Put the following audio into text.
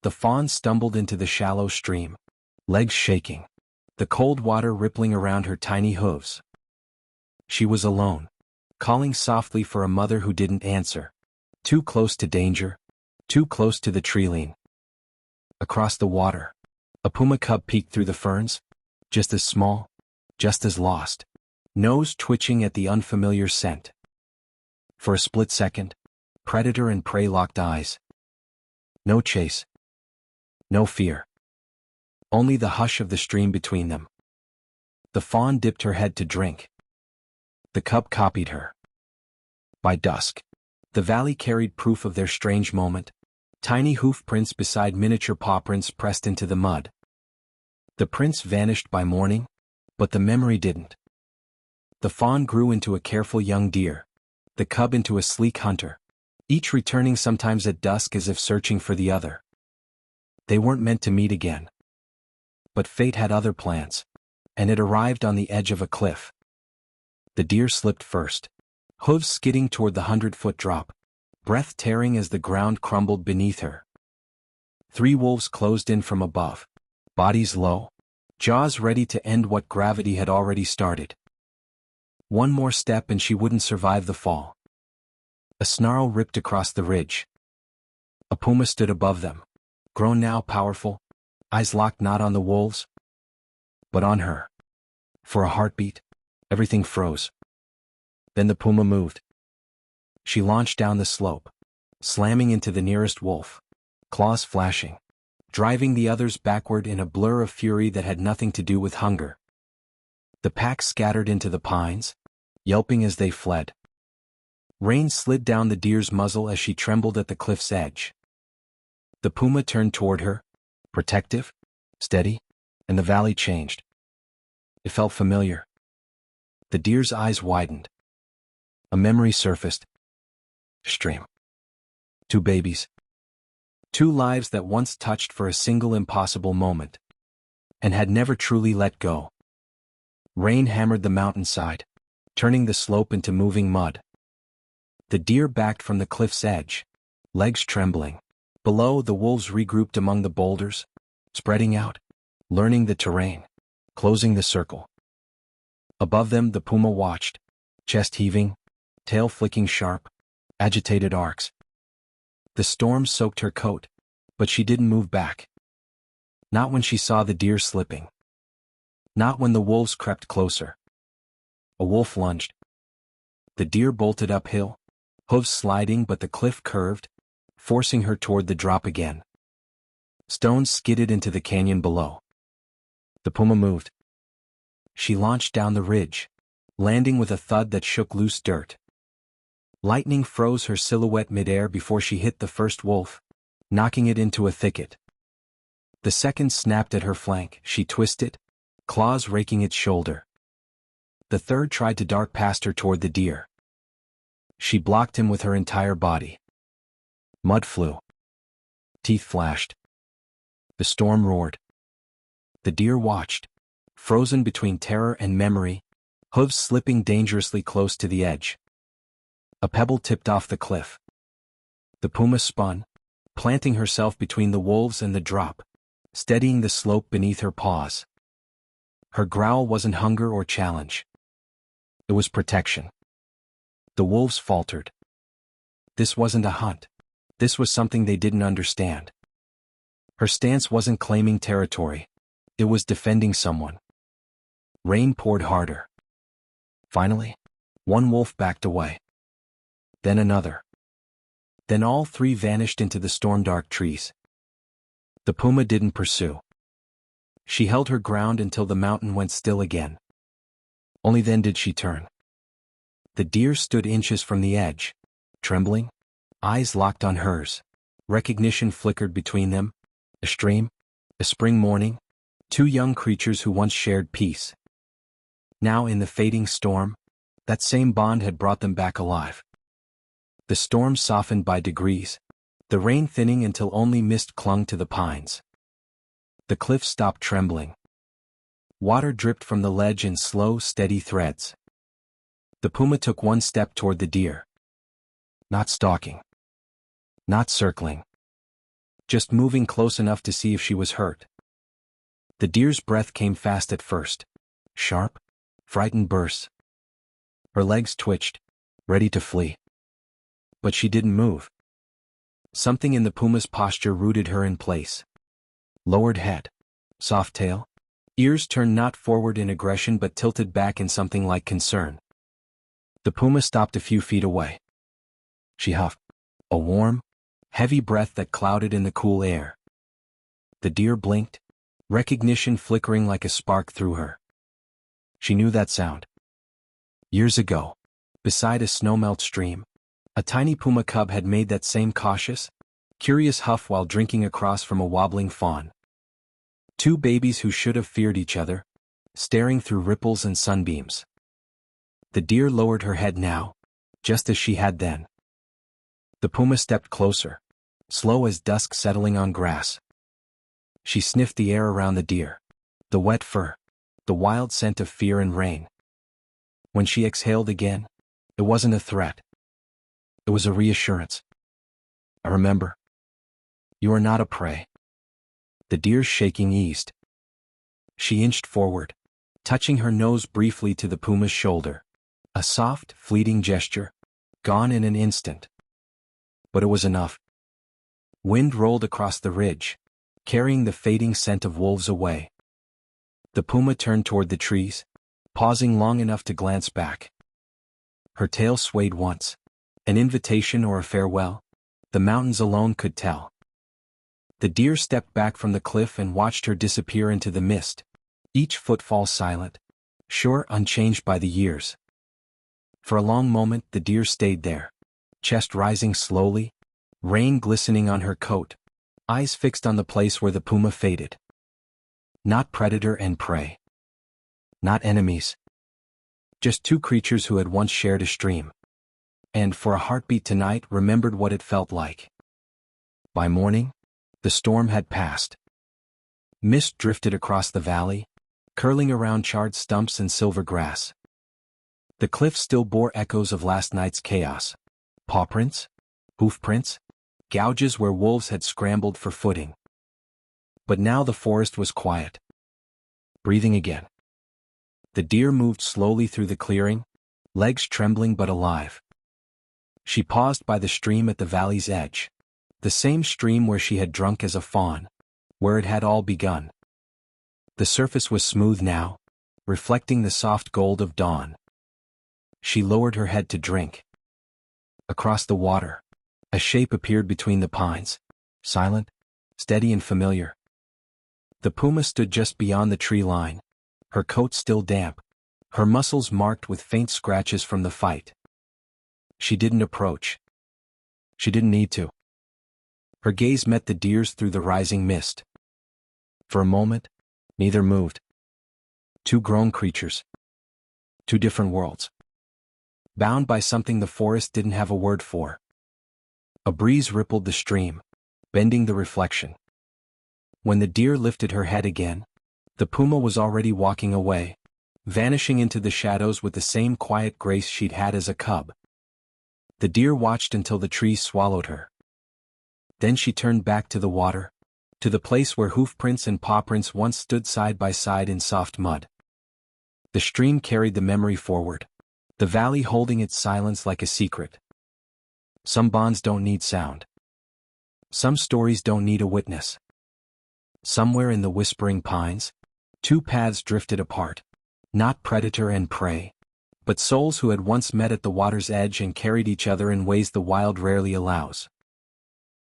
The fawn stumbled into the shallow stream, legs shaking, the cold water rippling around her tiny hooves. She was alone, calling softly for a mother who didn't answer. Too close to danger, too close to the treeline. Across the water, a puma cub peeked through the ferns, just as small, just as lost, nose twitching at the unfamiliar scent. For a split second, predator and prey locked eyes. No chase. No fear. Only the hush of the stream between them. The fawn dipped her head to drink. The cub copied her. By dusk, the valley carried proof of their strange moment, tiny hoof prints beside miniature paw prints pressed into the mud. The prints vanished by morning, but the memory didn't. The fawn grew into a careful young deer, the cub into a sleek hunter, each returning sometimes at dusk as if searching for the other. They weren't meant to meet again. But fate had other plans, and it arrived on the edge of a cliff. The deer slipped first, hooves skidding toward the 100-foot drop, breath tearing as the ground crumbled beneath her. 3 wolves closed in from above, bodies low, jaws ready to end what gravity had already started. One more step and she wouldn't survive the fall. A snarl ripped across the ridge. A puma stood above them, grown now powerful, eyes locked not on the wolves, but on her. For a heartbeat, everything froze. Then the puma moved. She launched down the slope, slamming into the nearest wolf, claws flashing, driving the others backward in a blur of fury that had nothing to do with hunger. The pack scattered into the pines, yelping as they fled. Rain slid down the deer's muzzle as she trembled at the cliff's edge. The puma turned toward her, protective, steady, and the valley changed. It felt familiar. The deer's eyes widened. A memory surfaced. Stream. 2 babies. 2 lives that once touched for a single impossible moment, and had never truly let go. Rain hammered the mountainside, turning the slope into moving mud. The deer backed from the cliff's edge, legs trembling. Below, the wolves regrouped among the boulders, spreading out, learning the terrain, closing the circle. Above them, the puma watched, chest heaving, tail flicking sharp, agitated arcs. The storm soaked her coat, but she didn't move back. Not when she saw the deer slipping. Not when the wolves crept closer. A wolf lunged. The deer bolted uphill, hooves sliding, but the cliff curved, forcing her toward the drop again. Stones skidded into the canyon below. The puma moved. She launched down the ridge, landing with a thud that shook loose dirt. Lightning froze her silhouette midair before she hit the first wolf, knocking it into a thicket. The second snapped at her flank. She twisted, claws raking its shoulder. The third tried to dart past her toward the deer. She blocked him with her entire body. Mud flew. Teeth flashed. The storm roared. The deer watched, frozen between terror and memory, hooves slipping dangerously close to the edge. A pebble tipped off the cliff. The puma spun, planting herself between the wolves and the drop, steadying the slope beneath her paws. Her growl wasn't hunger or challenge. It was protection. The wolves faltered. This wasn't a hunt. This was something they didn't understand. Her stance wasn't claiming territory. It was defending someone. Rain poured harder. Finally, one wolf backed away. Then another. Then all 3 vanished into the storm-dark trees. The puma didn't pursue. She held her ground until the mountain went still again. Only then did she turn. The deer stood inches from the edge, trembling, eyes locked on hers. Recognition flickered between them. A stream, a spring morning, 2 young creatures who once shared peace. Now in the fading storm, that same bond had brought them back alive. The storm softened by degrees, the rain thinning until only mist clung to the pines. The cliff stopped trembling. Water dripped from the ledge in slow, steady threads. The puma took one step toward the deer. Not stalking. Not circling. just moving close enough to see if she was hurt. The deer's breath came fast at first. Sharp, frightened bursts. Her legs twitched, ready to flee. But she didn't move. Something in the puma's posture rooted her in place. Lowered head, soft tail, ears turned not forward in aggression but tilted back in something like concern. The puma stopped a few feet away. She huffed, a warm, heavy breath that clouded in the cool air. The deer blinked, recognition flickering like a spark through her. She knew that sound. Years ago, beside a snowmelt stream, a tiny puma cub had made that same cautious, curious huff while drinking across from a wobbling fawn. Two babies who should have feared each other, staring through ripples and sunbeams. The deer lowered her head now, just as she had then. The puma stepped closer, slow as dusk settling on grass. She sniffed the air around the deer, the wet fur, the wild scent of fear and rain. When she exhaled again, it wasn't a threat. It was a reassurance. I remember. You are not a prey. The deer's shaking eased. She inched forward, touching her nose briefly to the puma's shoulder. A soft, fleeting gesture, gone in an instant. But it was enough. Wind rolled across the ridge, carrying the fading scent of wolves away. The puma turned toward the trees, pausing long enough to glance back. Her tail swayed once, an invitation or a farewell, the mountains alone could tell. The deer stepped back from the cliff and watched her disappear into the mist, each footfall silent, sure unchanged by the years. For a long moment the deer stayed there, chest rising slowly, rain glistening on her coat, eyes fixed on the place where the puma faded. Not predator and prey. Not enemies. Just two creatures who had once shared a stream. And for a heartbeat tonight remembered what it felt like. By morning, the storm had passed. Mist drifted across the valley, curling around charred stumps and silver grass. The cliff still bore echoes of last night's chaos. Paw prints, hoof prints, gouges where wolves had scrambled for footing. But now the forest was quiet. Breathing again. The deer moved slowly through the clearing, legs trembling but alive. She paused by the stream at the valley's edge, the same stream where she had drunk as a fawn, where it had all begun. The surface was smooth now, reflecting the soft gold of dawn. She lowered her head to drink. Across the water, a shape appeared between the pines, silent, steady and familiar. The puma stood just beyond the tree line, her coat still damp, her muscles marked with faint scratches from the fight. She didn't approach. She didn't need to. Her gaze met the deer's through the rising mist. For a moment, neither moved. Two grown creatures. Two different worlds. Bound by something the forest didn't have a word for. A breeze rippled the stream, bending the reflection. When the deer lifted her head again, the puma was already walking away, vanishing into the shadows with the same quiet grace she'd had as a cub. The deer watched until the trees swallowed her. Then she turned back to the water, to the place where hoofprints and pawprints once stood side by side in soft mud. The stream carried the memory forward, the valley holding its silence like a secret. Some bonds don't need sound. Some stories don't need a witness. Somewhere in the whispering pines, two paths drifted apart, not predator and prey, but souls who had once met at the water's edge and carried each other in ways the wild rarely allows.